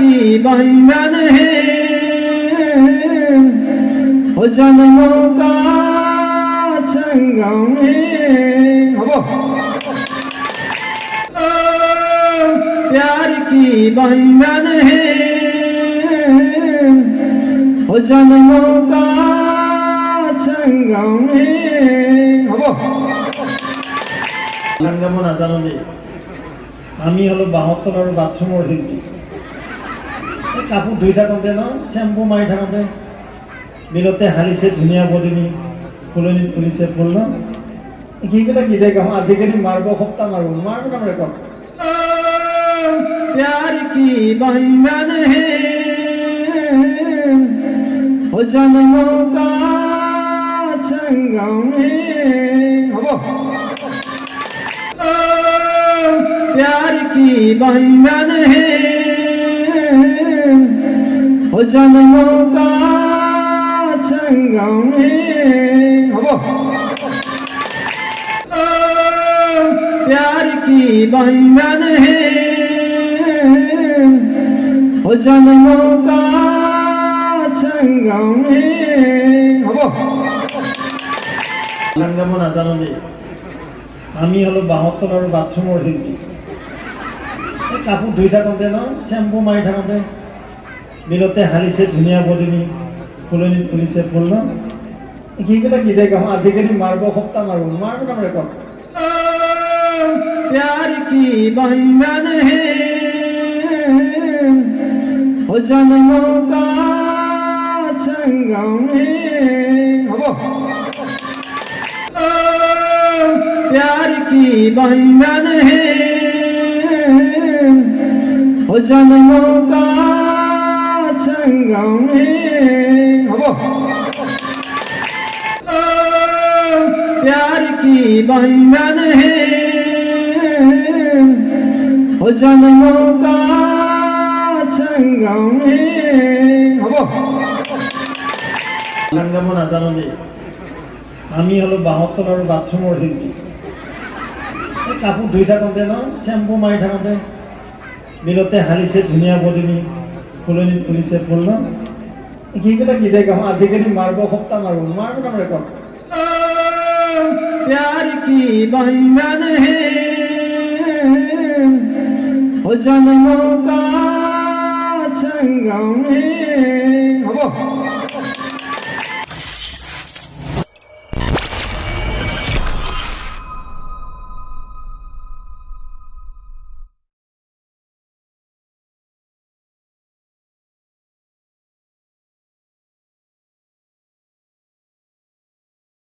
की बंधन है वो जन्मों का संगम है प्यार की बंधन है वो जन्मों का संगम है যেমন জানো যে আমি হলো 72 আর বাথরুমের শিল্পী কাপড় ধুই থাকোঁতে ন শ্যাম্পু মাৰি থাকোঁতে বিলতে হালিছে ধুনীয়া বলিনি ফুলনি ফুলিছে ফুল ন সেইবিলাক গীতে গাওঁ আজিকালি মাৰিব সপ্তাহ মাৰিব নাম ৰেকৰ্ড प्यार की बंधन है वो जन्मों का संगम है प्यार की बंधन है वो जन्मों का संगम है प्यार की बंधन है वो जन्मों का संगम है যেমন জানো যে আমি হলো 72 আর বাথরুমের শিল্পী কাপড় ধুই থাকোঁতে ন শ্যাম্পু মাৰি থাকোঁতে বিলতে হালিছে ধুনীয়া বলিনি ফুলনি ফুলিছে ফুল ন সেইবিলাক গীতে গাওঁ আজিকালি মাৰিব সপ্তাহ মাৰিব নাম ৰেকৰ্ড प्यार की बंधन है वो जन्मों का संगम है प्यार की बंधन है वो जन्मों का संगम है प्यार की बंधन है वो जन्मों का संगम है যেমন জানো যে আমি হলো 72 আর বাথরুমের শিল্পী কাপড় ধুই থাকোঁতে ন শ্যাম্পু মাৰি থাকোঁতে বিলতে হালিছে ধুনীয়া বলিনি ফুলনি ফুলিছে ফুল ন সেইবিলাক গীতে গাওঁ আজিকালি মাৰিব সপ্তাহ মাৰিব নাম ৰেকৰ্ড प्यार की बंधन है वो जन्मों का संगम है